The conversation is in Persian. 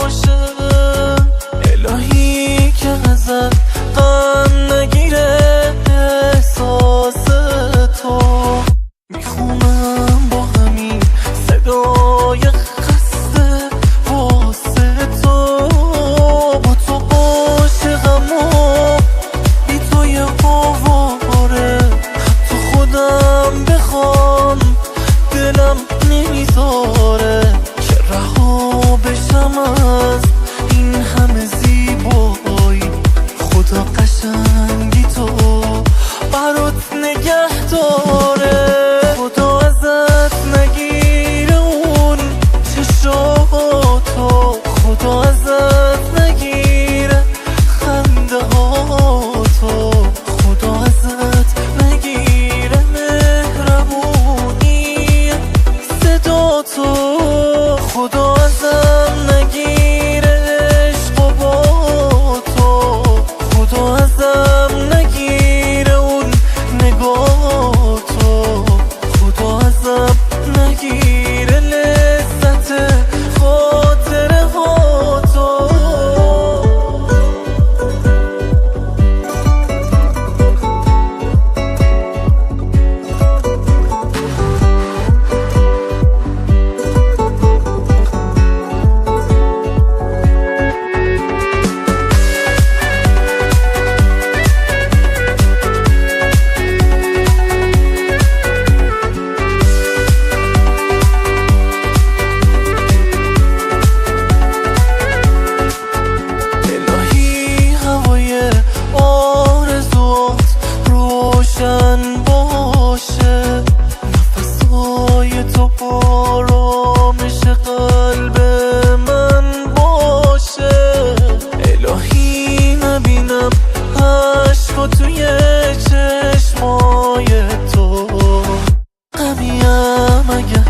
باشه. الهی که ازت غم نگیره احساس تو. میخونم با همین صدای خسته واسه تو. با تو عاشقم و بی تو یه آواره. حتی خودم بخوام دلم نمیذاره که رها بشم از این همه زیبایی. خدا قشنگی تو برات نگه داره. خدا ازت نگیره اون چشاتو. خدا ازت نگیره خنده هاتو. خدا ازت نگیره مهربونی صداتو. خدا ازم نگیره عشق و با تو. خدا ازم نگیره اون نگاتو. خدا ازم نگیره لذت خاطره هاتو. روشن باشه نفسای تو آرامش قلب من باشه. الهی نبینم عشقا توی چشمای تو. غمیم اگه